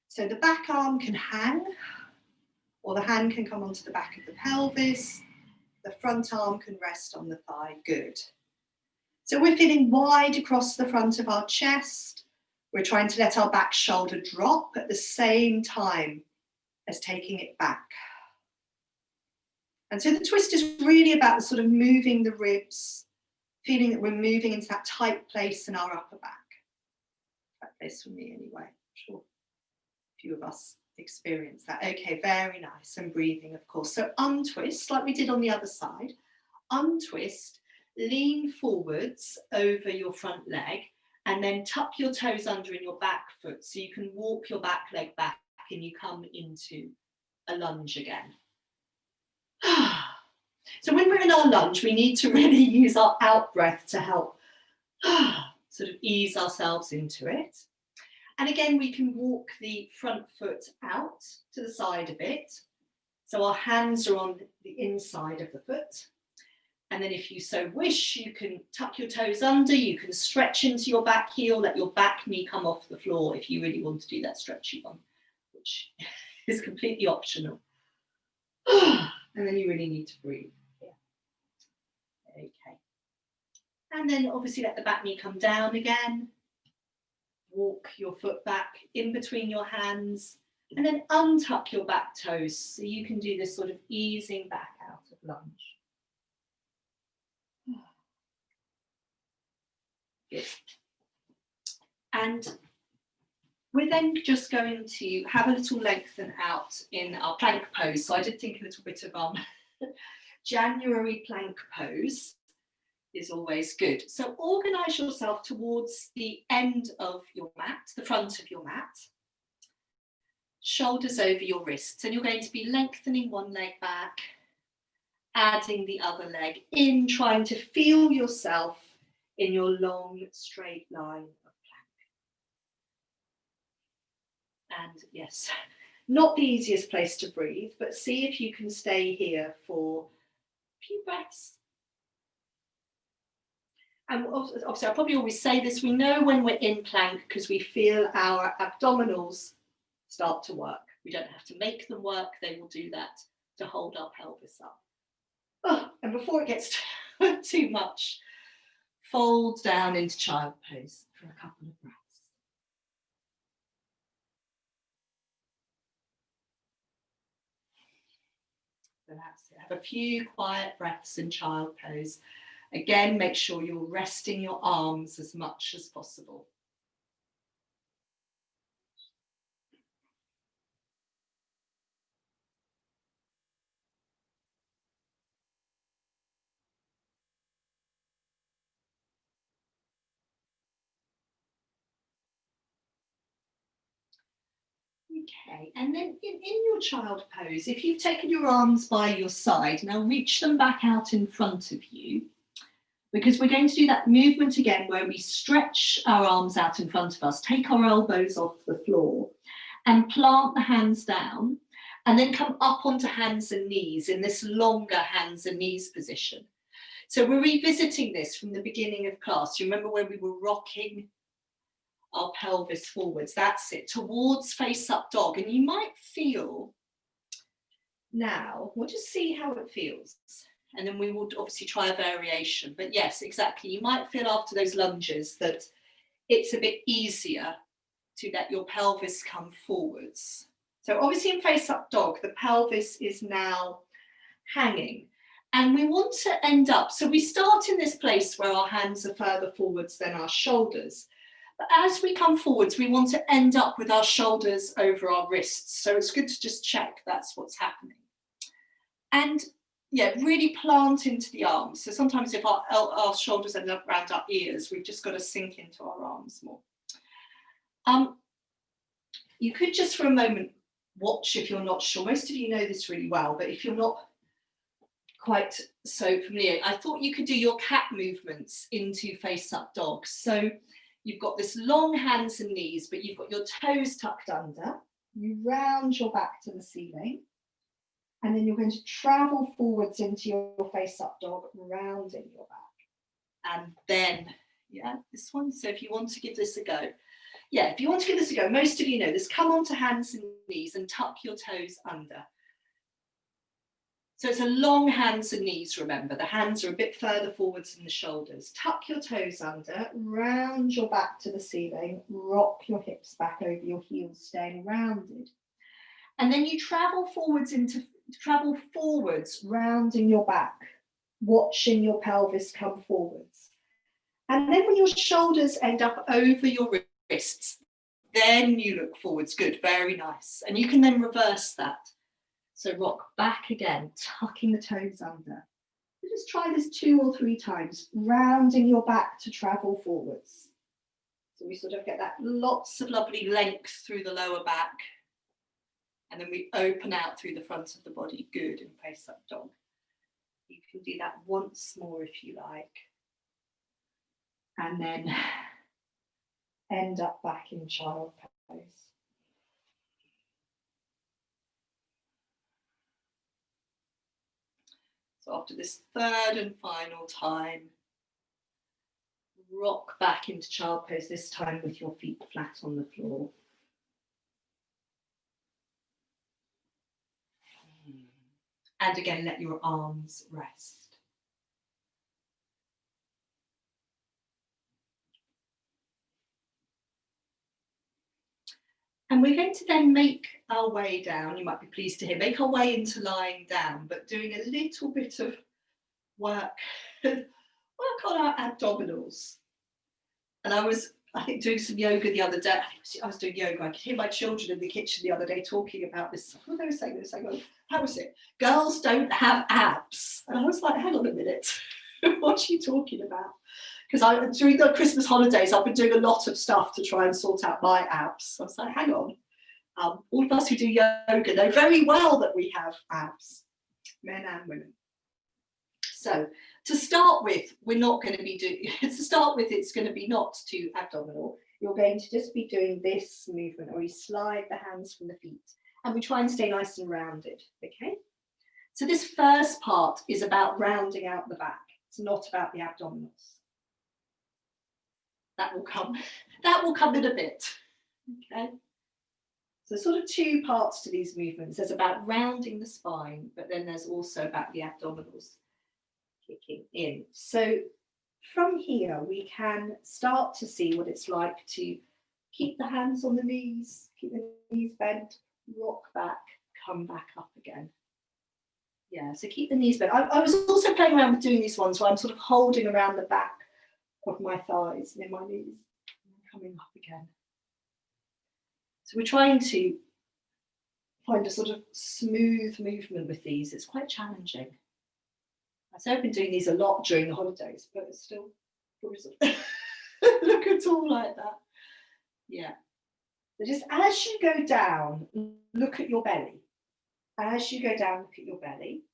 So the back arm can hang, or the hand can come onto the back of the pelvis. The front arm can rest on the thigh, good. So we're feeling wide across the front of our chest. We're trying to let our back shoulder drop at the same time as taking it back. And so the twist is really about sort of moving the ribs, feeling that we're moving into that tight place in our upper back. That place for me anyway. I'm sure a few of us experience that. Okay, very nice. And breathing, of course. So untwist, like we did on the other side. Untwist, lean forwards over your front leg, and then tuck your toes under in your back foot so you can walk your back leg back and you come into a lunge again. So when we're in our lunge, we need to really use our out breath to help sort of ease ourselves into it. And again, we can walk the front foot out to the side a bit. So our hands are on the inside of the foot. And then if you so wish, you can tuck your toes under, you can stretch into your back heel, let your back knee come off the floor if you really want to do that stretchy one, which is completely optional. And then you really need to breathe. Yeah. Okay. And then obviously let the back knee come down again. Walk your foot back in between your hands and then untuck your back toes so you can do this sort of easing back out of lunge. Good. And we're then just going to have a little lengthen out in our plank pose. So I did think a little bit of January plank pose is always good. So organise yourself towards the end of your mat, the front of your mat, shoulders over your wrists, and you're going to be lengthening one leg back adding the other leg in, trying to feel yourself in your long straight line of plank. And yes, not the easiest place to breathe, but see if you can stay here for a few breaths. And obviously, I probably always say this, we know when we're in plank because we feel our abdominals start to work. We don't have to make them work, they will do that to hold our pelvis up. Oh, and before it gets too much, fold down into child pose for a couple of breaths. So that's it. Have a few quiet breaths in child pose. Again, make sure you're resting your arms as much as possible. Okay, and then in your child pose, if you've taken your arms by your side, now reach them back out in front of you, because we're going to do that movement again where we stretch our arms out in front of us, take our elbows off the floor and plant the hands down, and then come up onto hands and knees in this longer hands and knees position. So we're revisiting this from the beginning of class. You remember when we were rocking our pelvis forwards? That's it, towards face up dog. And you might feel now, we'll just see how it feels. And then we will obviously try a variation. But yes, exactly. You might feel after those lunges that it's a bit easier to let your pelvis come forwards. So obviously in face up dog, the pelvis is now hanging. And we want to end up, so we start in this place where our hands are further forwards than our shoulders. But as we come forwards, we want to end up with our shoulders over our wrists. So it's good to just check that's what's happening. And yeah, really plant into the arms. So sometimes if our shoulders end up around our ears, we've just got to sink into our arms more. You could just for a moment watch if you're not sure. Most of you know this really well, but if you're not quite so familiar, I thought you could do your cat movements into face up dog. So you've got this long hands and knees, but you've got your toes tucked under. You round your back to the ceiling. And then you're going to travel forwards into your face up dog, rounding your back. And then, yeah, this one. So if you want to give this a go. Yeah, if you want to give this a go, most of you know this. Come onto hands and knees and tuck your toes under. So it's a long hands and knees, remember. The hands are a bit further forwards than the shoulders. Tuck your toes under, round your back to the ceiling, rock your hips back over your heels, staying rounded. And then you travel forwards, rounding your back, watching your pelvis come forwards. And then when your shoulders end up over your wrists, then you look forwards. Good, very nice. And you can then reverse that. So rock back again, tucking the toes under. Just try this 2 or 3 times, rounding your back to travel forwards. So we sort of get that lots of lovely length through the lower back. And then we open out through the front of the body. Good, in face up dog. You can do that once more if you like. And then end up back in child pose. So after this third and final time, rock back into child pose, this time with your feet flat on the floor. And again, let your arms rest. And we're going to then make our way down, you might be pleased to hear, make our way into lying down, but doing a little bit of work on our abdominals. And I think, doing some yoga the other day. I was doing yoga. I could hear my children in the kitchen the other day talking about this. What they were saying, oh, how was it? Girls don't have abs. And I was like, hang on a minute. What are you talking about? Because during the Christmas holidays, I've been doing a lot of stuff to try and sort out my abs. So I was like, hang on. All of us who do yoga know very well that we have abs, men and women. So to start with, we're not going to be doing, to start with, it's going to be not too abdominal. You're going to just be doing this movement, or you slide the hands from the feet, and we try and stay nice and rounded, okay? So this first part is about rounding out the back. It's not about the abdominals. That will come in a bit, okay? So sort of two parts to these movements. There's about rounding the spine, but then there's also about the abdominals kicking in. So from here, we can start to see what it's like to keep the hands on the knees, keep the knees bent, rock back, come back up again. Yeah, so keep the knees bent. I was also playing around with doing these ones where I'm sort of holding around the back of my thighs near my knees, and coming up again. So we're trying to find a sort of smooth movement with these. It's quite challenging. I've been doing these a lot during the holidays, but it still doesn't look at all like that. Yeah. So just as you go down, look at your belly. As you go down, look at your belly.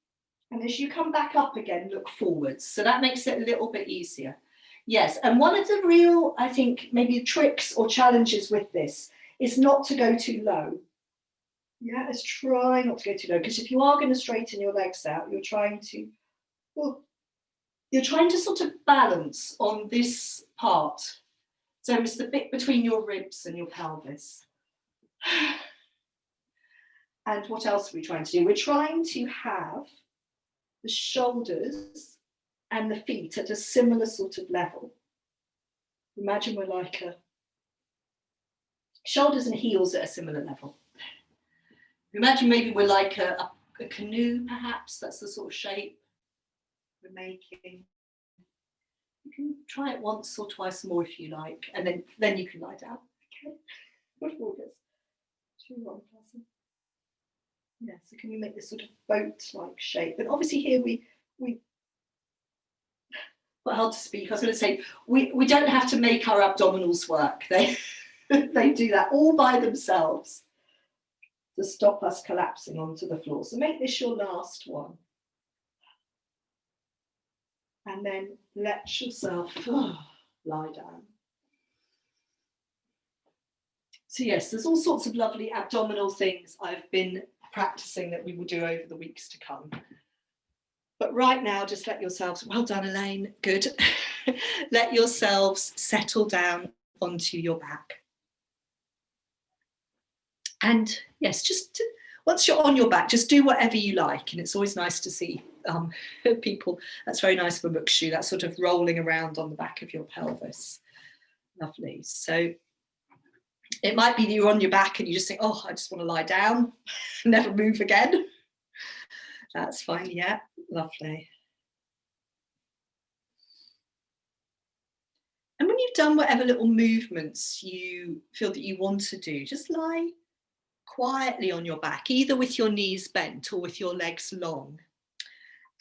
And as you come back up again, look forwards. So that makes it a little bit easier. Yes, and one of the real, I think, maybe tricks or challenges with this is not to go too low. Yeah, let's try not to go too low, because if you are going to straighten your legs out, you're trying to sort of balance on this part. So it's the bit between your ribs and your pelvis. And what else are we trying to do? We're trying to have the shoulders and the feet at a similar sort of level. Imagine we're like shoulders and heels at a similar level. Imagine maybe we're like a canoe, perhaps. That's the sort of shape we're making. You can try it once or twice more if you like, and then you can lie down. Okay. Good focus. 2, 1, person. Yeah, so can we make this sort of boat-like shape? And obviously here we well, hard to speak. I was going to say we don't have to make our abdominals work. They do that all by themselves to stop us collapsing onto the floor. So make this your last one. And then let yourself lie down. So yes, there's all sorts of lovely abdominal things I've been practicing that we will do over the weeks to come. But right now, just let yourselves, well done, Elaine, good. Let yourselves settle down onto your back. And yes, just once you're on your back, just do whatever you like. And it's always nice to see people. That's very nice for Mukshu, that sort of rolling around on the back of your pelvis. Lovely. So it might be that you're on your back and you just think, oh, I just want to lie down, never move again. That's fine, yeah, lovely. And when you've done whatever little movements you feel that you want to do, just lie quietly on your back, either with your knees bent or with your legs long.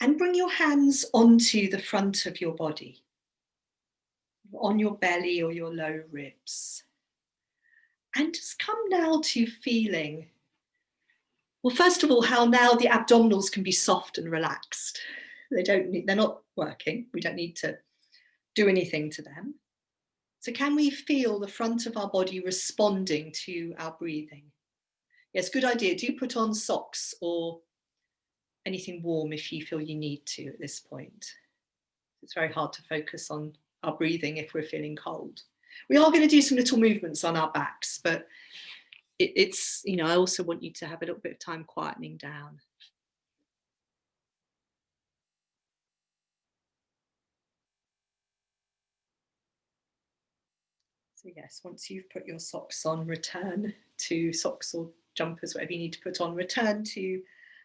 And bring your hands onto the front of your body, on your belly or your low ribs. And just come now to feeling, well, first of all, how now the abdominals can be soft and relaxed. They're not working. We don't need to do anything to them. So can we feel the front of our body responding to our breathing? Yes, good idea. Do put on socks or anything warm if you feel you need to at this point. It's very hard to focus on our breathing if we're feeling cold. We are going to do some little movements on our backs, but it's, you know, I also want you to have a little bit of time quietening down. So yes, once you've put your socks on, return to socks or jumpers, whatever you need to put on, return to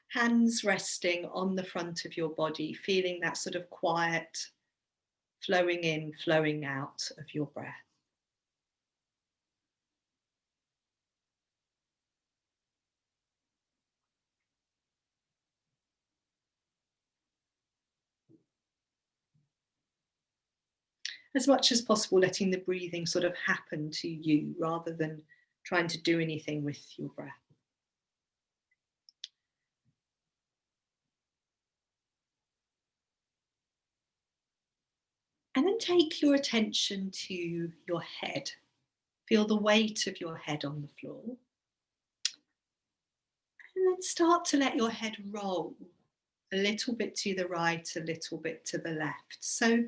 hands resting on the front of your body, feeling that sort of quiet flowing in, flowing out of your breath. As much as possible, letting the breathing sort of happen to you rather than trying to do anything with your breath. And then take your attention to your head. Feel the weight of your head on the floor. And then start to let your head roll a little bit to the right, a little bit to the left. So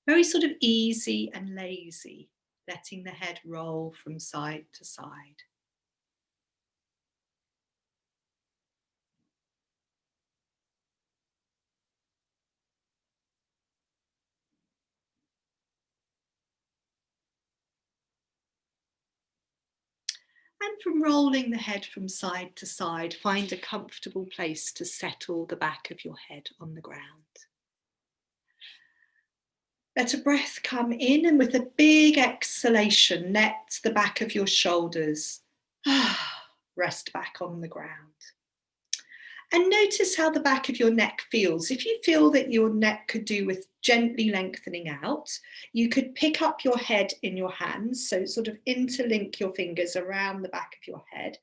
very sort of easy and lazy, letting the head roll from side to side. And from rolling the head from side to side, find a comfortable place to settle the back of your head on the ground. Let a breath come in, and with a big exhalation, let the back of your shoulders rest back on the ground. And notice how the back of your neck feels. If you feel that your neck could do with gently lengthening out, you could pick up your head in your hands, so sort of interlink your fingers around the back of your head.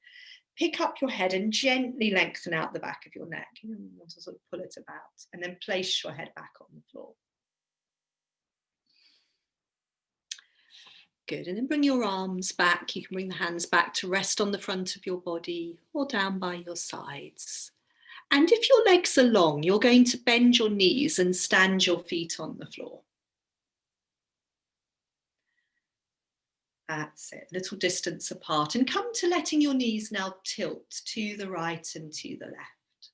Pick up your head and gently lengthen out the back of your neck. You want to sort of pull it about, and then place your head back on the floor. Good, and then bring your arms back. You can bring the hands back to rest on the front of your body or down by your sides. And if your legs are long, you're going to bend your knees and stand your feet on the floor. That's it, little distance apart, and come to letting your knees now tilt to the right and to the left.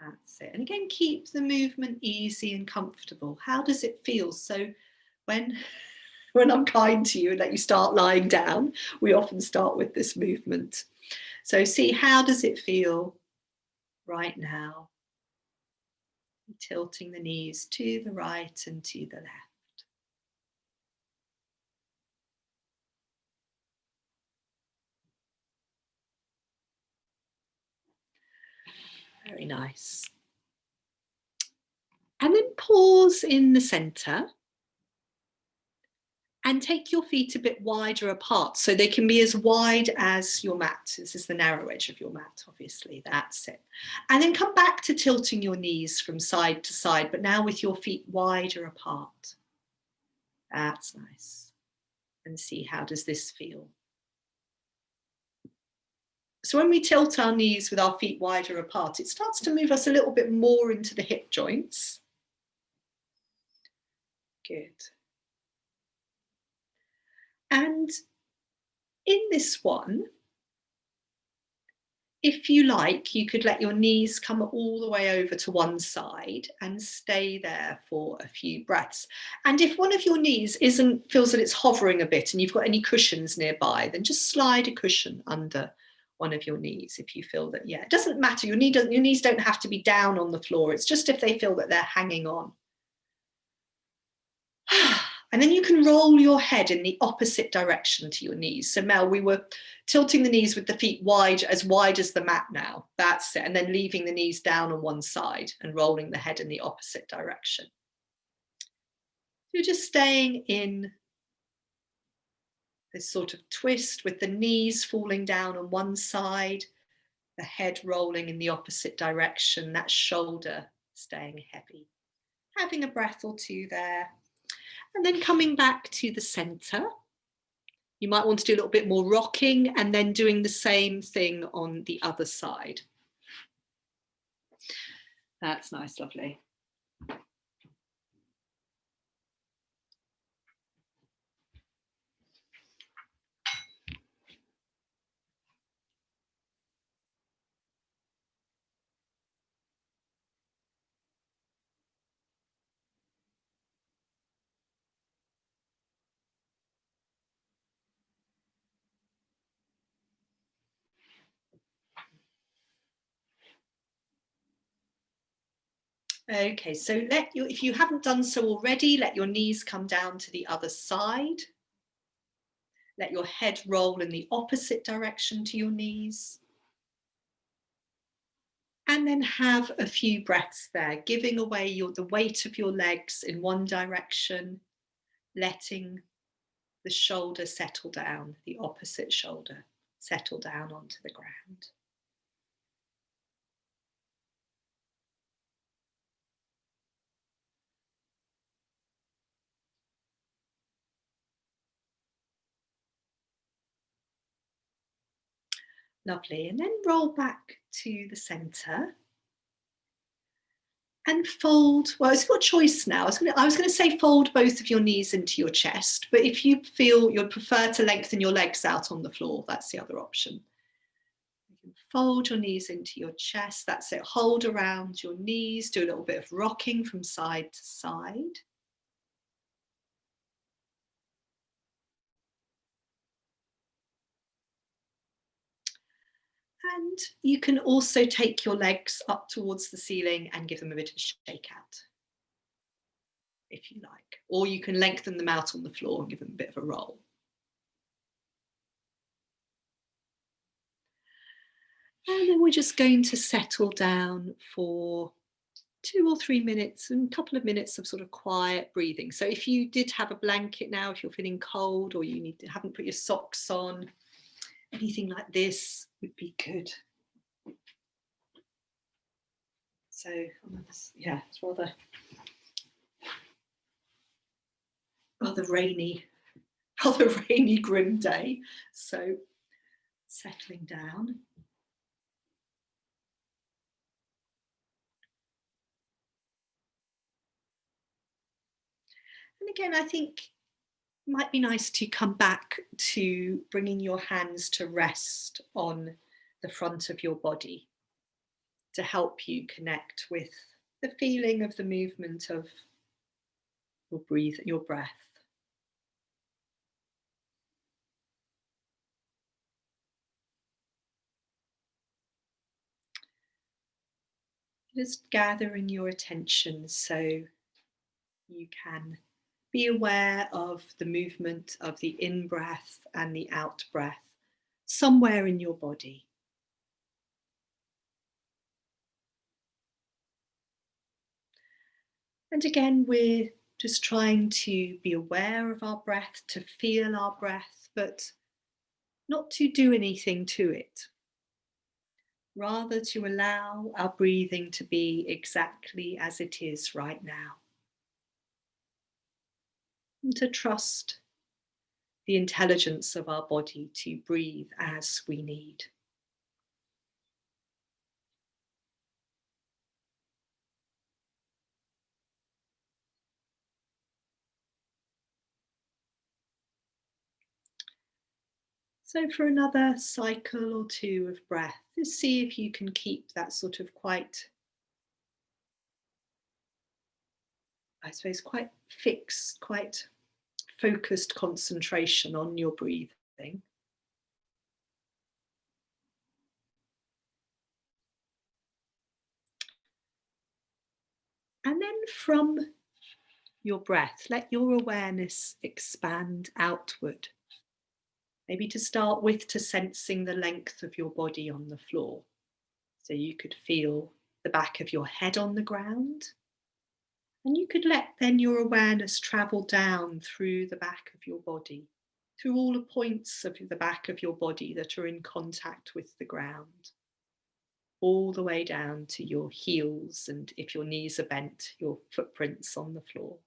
That's it. And again, keep the movement easy and comfortable. How does it feel? So when I'm kind to you and let you start lying down, we often start with this movement. So see, how does it feel right now? Tilting the knees to the right and to the left. Very nice. And then pause in the center and take your feet a bit wider apart so they can be as wide as your mat. This is the narrow edge of your mat, obviously. That's it. And then come back to tilting your knees from side to side, but now with your feet wider apart. That's nice. And see, how does this feel? So when we tilt our knees with our feet wider apart, it starts to move us a little bit more into the hip joints. Good. And in this one, if you like, you could let your knees come all the way over to one side and stay there for a few breaths. And if one of your knees feels that it's hovering a bit and you've got any cushions nearby, then just slide a cushion under one of your knees if you feel that, yeah, it doesn't matter. Your knees don't have to be down on the floor. It's just if they feel that they're hanging on. And then you can roll your head in the opposite direction to your knees. So Mel, we were tilting the knees with the feet wide as the mat now. That's it. And then leaving the knees down on one side and rolling the head in the opposite direction. You're just staying in this sort of twist with the knees falling down on one side, the head rolling in the opposite direction, that shoulder staying heavy. Having a breath or two there. And then coming back to the center. You might want to do a little bit more rocking and then doing the same thing on the other side. That's nice, lovely. Okay, so if you haven't done so already, let your knees come down to the other side. Let your head roll in the opposite direction to your knees. And then have a few breaths there, giving away the weight of your legs in one direction, letting the shoulder settle down, the opposite shoulder settle down onto the ground. Lovely. And then roll back to the centre. And fold, well, it's your choice now. I was going to say fold both of your knees into your chest, but if you feel you'd prefer to lengthen your legs out on the floor, that's the other option. You can fold your knees into your chest, that's it. Hold around your knees, do a little bit of rocking from side to side. And you can also take your legs up towards the ceiling and give them a bit of a shake out, if you like. Or you can lengthen them out on the floor and give them a bit of a roll. And then we're just going to settle down for 2 or 3 minutes and a couple of minutes of sort of quiet breathing. So if you did have a blanket now, if you're feeling cold or you haven't put your socks on, anything like this would be good. So yeah, it's rather rainy, grim day. So settling down. And again, I think it might be nice to come back to bringing your hands to rest on the front of your body to help you connect with the feeling of the movement of your breath. Just gathering your attention so you can be aware of the movement of the in-breath and the out-breath somewhere in your body. And again, we're just trying to be aware of our breath, to feel our breath, but not to do anything to it. Rather to allow our breathing to be exactly as it is right now. And to trust the intelligence of our body to breathe as we need. So for another cycle or two of breath, just see if you can keep that sort of quite fixed, quite focused concentration on your breathing. And then from your breath, let your awareness expand outward. Maybe to start with, to sensing the length of your body on the floor. So you could feel the back of your head on the ground. And you could let then your awareness travel down through the back of your body, through all the points of the back of your body that are in contact with the ground, all the way down to your heels, and if your knees are bent, your footprints on the floor.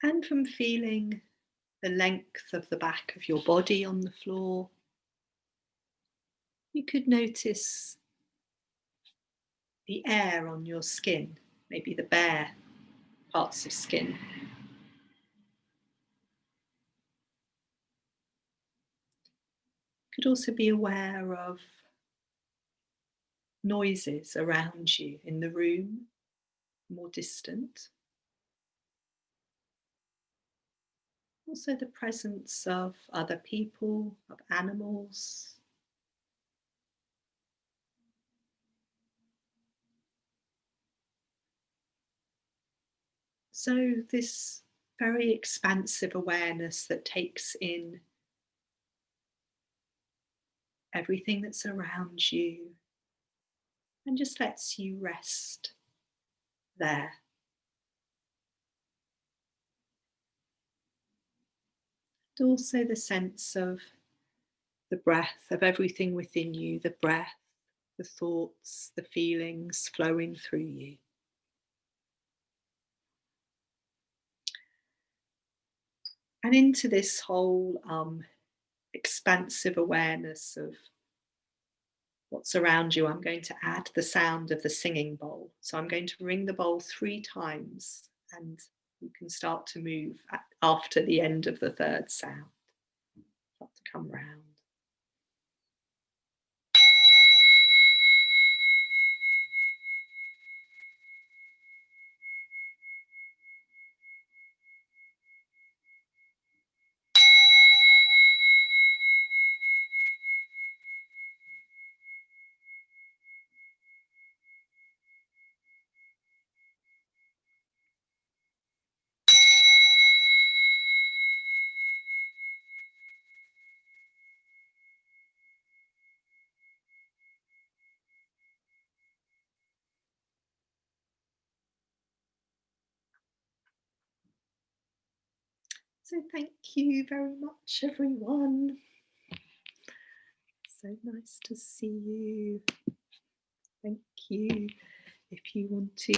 And from feeling the length of the back of your body on the floor, you could notice the air on your skin, maybe the bare parts of skin. You could also be aware of noises around you in the room, more distant. Also the presence of other people, of animals. So this very expansive awareness that takes in everything that's around you and just lets you rest there. And also the sense of the breath, of everything within you, the breath, the thoughts, the feelings flowing through you. And into this whole expansive awareness of what's around you, I'm going to add the sound of the singing bowl. So I'm going to ring the bowl 3 times, and you can start to move after the end of the 3rd sound. Start to come round. So thank you very much, everyone. So nice to see you. Thank you. If you want to